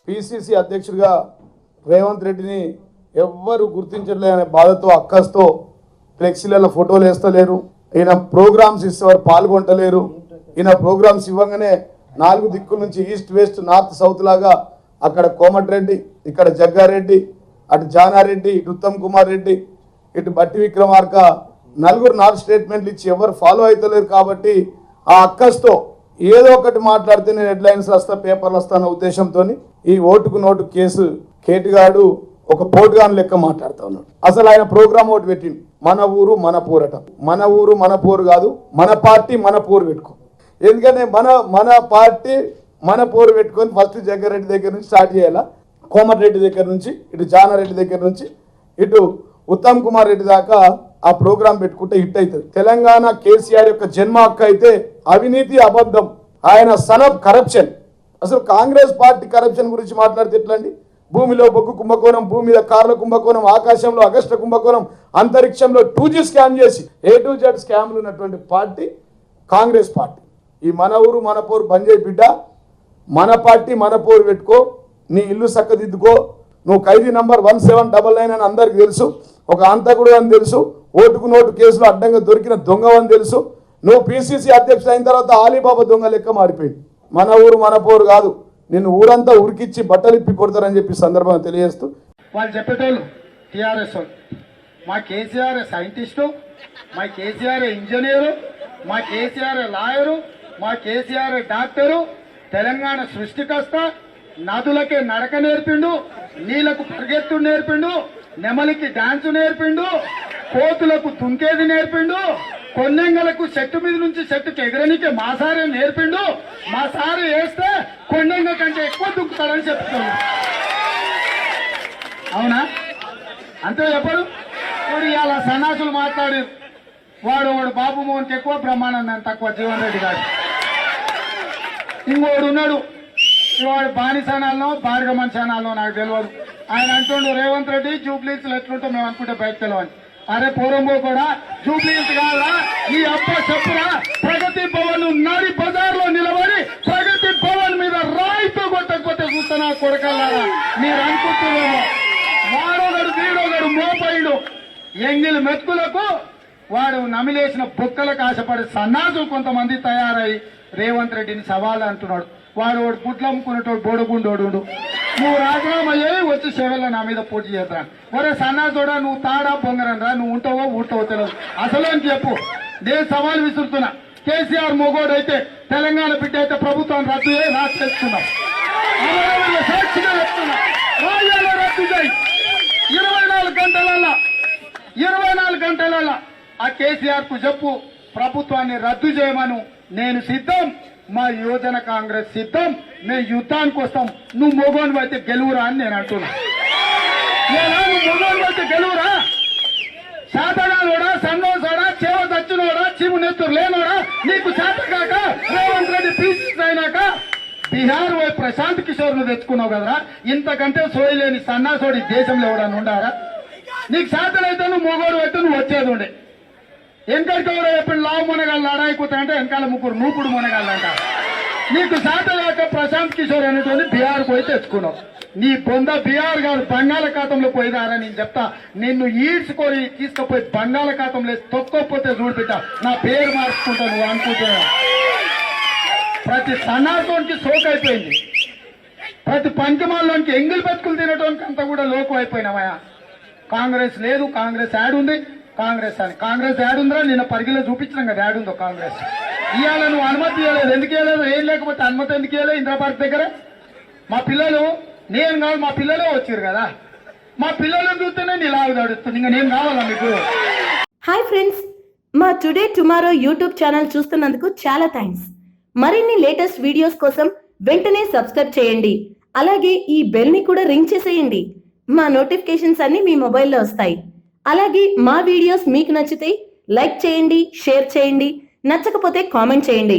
PCC అధ్యక్షుడిగా రేవంత్ రెడ్డిని ఎవ్వరు గుర్తించలేదనే బాధతో అక్కస్తో ఫ్లెక్సీలలో ఫోటోలు వేస్తలేరు. ఈయన ప్రోగ్రామ్స్ ఇస్తేవారు పాల్గొంటలేరు. ఈయన ప్రోగ్రామ్స్ ఇవ్వగానే 4 దిక్కుల నుంచి ఈస్ట్ వెస్ట్ నార్త్ సౌత్ లాగా అక్కడ కోమటిరెడ్డి, ఇక్కడ జగ్గారెడ్డి, అటు జానారెడ్డి, ఇటు ఉత్తమ్ కుమార్ రెడ్డి, ఇటు బట్టి విక్రమార్క నలుగురు 4 స్టేట్మెంట్లు ఇచ్చి ఎవరు ఫాలో అవుతలేరు. కాబట్టి ఆ అక్కస్తో ఏదో ఒకటి మాట్లాడితే నేను హెడ్లైన్స్ వస్తా, పేపర్లు వస్తాన ఉద్దేశంతో ఈ ఓటుకు నోటు కేసు కేటుగాడు ఒక పోటుగాని లెక్క మాట్లాడుతూ ఉన్నాడు. అసలు ఆయన ప్రోగ్రామ్ ఒకటి పెట్టింది, మన ఊరు మన పోరటం. మన ఊరు మన పోరు కాదు, మన పార్టీ మన పోరు పెట్టుకో. ఎందుకంటే మన పార్టీ మన పోరు పెట్టుకొని ఫస్ట్ జగ్గారెడ్డి దగ్గర నుంచి స్టార్ట్ చేయాలా, కోమటిరెడ్డి దగ్గర నుంచి, ఇటు జానారెడ్డి దగ్గర నుంచి, ఇటు ఉత్తమ్ కుమార్ రెడ్డి దాకా ఆ ప్రోగ్రాం పెట్టుకుంటే హిట్ అవుతుంది. తెలంగాణ కేసీఆర్ యొక్క జన్మ హక్కు అయితే అవినీతి, అబద్ధం, ఆయన సన్ ఆఫ్ కరప్షన్. అసలు కాంగ్రెస్ పార్టీ కరప్షన్ గురించి మాట్లాడితే ఎట్లండి? భూమిలో బొగ్గు కుంభకోణం, భూమి మీద కార్ల కుంభకోణం, ఆకాశంలో అగస్ట కుంభకోణం, అంతరిక్షంలో 2G స్కామ్ చేసి A to Z స్కామ్లు ఉన్నటువంటి పార్టీ కాంగ్రెస్ పార్టీ. ఈ మన ఊరు మన పోరు బంద్ చేయి బిడ్డ, మన పార్టీ మన పోరు పెట్టుకో, నీ ఇల్లు చక్కదిద్దుకో. నువ్వు ఖైదీ నంబర్ 1799 అని అందరికి తెలుసు, ఒక అంతకుడు అని తెలుసు, ఓటుకు నోటు కేసులో అడ్డంగా దొరికిన దొంగ అని తెలుసు. నువ్వు పిసిసి అధ్యక్షుడు అయిన తర్వాత ఆలీబాబా దొంగ లెక్క మారిపోయింది. మన ఊరు మన పోరు కాదు, నిన్ను ఊరంతా ఉరికిచ్చి బట్టలు ఇప్పి కొడతారని చెప్పి సందర్భంగా తెలియజేస్తూ వాళ్ళు చెప్పేటోళ్ళు టీఆర్ఎస్ వాళ్ళు, మా కేసీఆర్ సైంటిస్టు, మా కేసీఆర్ ఇంజనీరు, మా కేసీఆర్ లాయరు, మా కేసీఆర్ డాక్టరు, తెలంగాణ సృష్టికర్త, నదులకే నడక నేర్పిండు, నీళ్లకు పరిగెత్తు నేర్పిండు, నెమలికి డాన్సు నేర్పిండు, కోతులకు దుంకేది నేర్పిండు, కొండంగలకు చెట్టు మీద నుంచి చెట్టుకి ఎగరనికే మా సారే నేర్పిండు. మా సారు వేస్తే కొండంగ కంటే ఎక్కువ దుంకుతాడని చెప్తున్నాడు. అవునా? అంతే చెప్పడు. ఇప్పుడు ఇలా సన్నాసులు మాట్లాడి వాడు బాబు మోహన్కి ఎక్కువ బ్రహ్మానందం తక్కువ జీవన్ రెడ్డి గారు. ఇంకోడు ఉన్నాడు, వాడు బానిసానాల్లో భార్గమన్ ఛానల్లో నాకు తెలియదు. ఆయన అంటుండు రేవంత్ రెడ్డి జూబ్లీస్ ఎట్లుంటో మేము అనుకుంటే బయట తెలియని. అరే పూర్వంబో కూడా జూబ్లీస్ కాదా ఈ అబ్బ చెప్పురా, ప్రగతి భవన్ నడి బజార్లో నిలబడి ప్రగతి భవన్ మీద రాయితో కొట్టకపోతే చూస్తున్నా కొడకల్లారా మీరు అనుకుంటున్నామో. వాడొకడు వీడొకడు మోపైడు ఎంగిలి మెతుకులకు వాడు నమిలేసిన బుక్కలకు ఆశపడి సన్నాసులు కొంతమంది తయారై రేవంత్ రెడ్డిని సవాలు అంటున్నాడు. వాడు గుడ్లు అమ్ముకునేటోడు బోడగుండోడు. నువ్వు రాజీనామా అయ్యి వచ్చి చెవెళ్ళ నా మీద పోటీ చేద్దా. ఒరే సన్నాసుడా, నువ్వు తాడా బొంగరం రా, నువ్వు ఉంటావో ఊటావో తెలియదు. అసలు అని చెప్పు. నేను సవాల్ విసురుతున్నా, కేసీఆర్ మొగోడు అయితే తెలంగాణ బిడ్డ అయితే ప్రభుత్వం రద్దు చేయి, నాకు తెలుసుకున్నాం. సాక్షిగా చెప్తున్నా, రాజ్యాల్లో రద్దు చేయి. 24 గంటలల్లా ఆ కేసీఆర్ కు చెప్పు ప్రభుత్వాన్ని రద్దు చేయమను. నేను సిద్ధం, మా యువజన కాంగ్రెస్ సిద్ధం, మేము యుద్ధానికి వస్తాం. నువ్వు మొగోని అయితే గెలువురా అని నేను అంటున్నా. నువ్వు మొగోని అయితే గెలువురా? శాతగానోడా, సన్నోసోడా, చేవ దచ్చినోడా, చీము నెత్తురు లేనోడా, నీకు చేత కాక రేవంత్ రెడ్డి పీసీసీ అయినాక బీహార్ వైపు ప్రశాంత్ కిషోర్ ను తెచ్చుకున్నావు కదరా. ఇంతకంటే సోయలేని సన్నాసోడి దేశంలో ఎవడన్నా ఉండారా? నీకు శాతనైతే నువ్వు మొగోడు అయితే నువ్వు వచ్చేది ఉండే. ఎంకడికవరో ఎప్పుడు లావు మునగాళ్ళు అడాయిపోతాయంటే వెనకాల ముగ్గురు నూపుడు మునగాళ్ళంట. నీకు శాతగాక ప్రశాంత్ కిషోర్ అనేటువంటి బీహార్ పోయి తెచ్చుకున్నావు. నీ బొంద బీహార్ కాదు బంగాళాఖాతంలో పోయిదారా నేను చెప్తా. నిన్ను ఈడ్చుకొని తీసుకుపోయి బంగాళాఖాతంలో తొక్కపోతే చూడిపిట్ట నా పేరు మార్చుకుంటా నువ్వు అనుకుంటున్నా. ప్రతి సన్నాసోనికి సోకైపోయింది, ప్రతి పంచమాల్లోనికి ఎంగిల్ బతుకులు తినడానికి అంతా కూడా లోకం అయిపోయినామయ్యా. కాంగ్రెస్ లేదు, కాంగ్రెస్ యాడ్ ఉంది, కాంగ్రెస్ అని. కాంగ్రెస్ యాడ్ ఉందిరా, నిన్న పరిగిలో చూపించినాం కదా యాడ్ ఉందో కాంగ్రెస్. ఇవాళ నువ్వు అనుమతి ఇవ్వలేదు, ఎందుకు ఇవ్వలేదు? ఏం లేకపోతే అనుమతి ఎందుకు ఇవ్వలేదు? ఇందిరా పార్క్ దగ్గర మా పిల్లలు, నేను కాదు మా పిల్లలే వచ్చారు కదా, మా పిల్లలను చూస్తేనే నీ లాగు తడుస్తుంది. ఇంకా నేను కావాలా మీకు? హాయ్ ఫ్రెండ్స్, మా టుడే టుమారో యూట్యూబ్ ఛానల్ చూస్తున్నందుకు చాలా థ్యాంక్స్. మరిన్ని లేటెస్ట్ వీడియోస్ కోసం వెంటనే సబ్స్క్రైబ్ చేయండి. అలాగే ఈ బెల్ ని కూడా రింగ్ చేసేయండి. మా నోటిఫికేషన్స్ అన్ని మీ మొబైల్లో వస్తాయి. అలాగే మా వీడియోస్ మీకు నచ్చితే లైక్ చేయండి, షేర్ చేయండి, నచ్చకపోతే కామెంట్ చేయండి.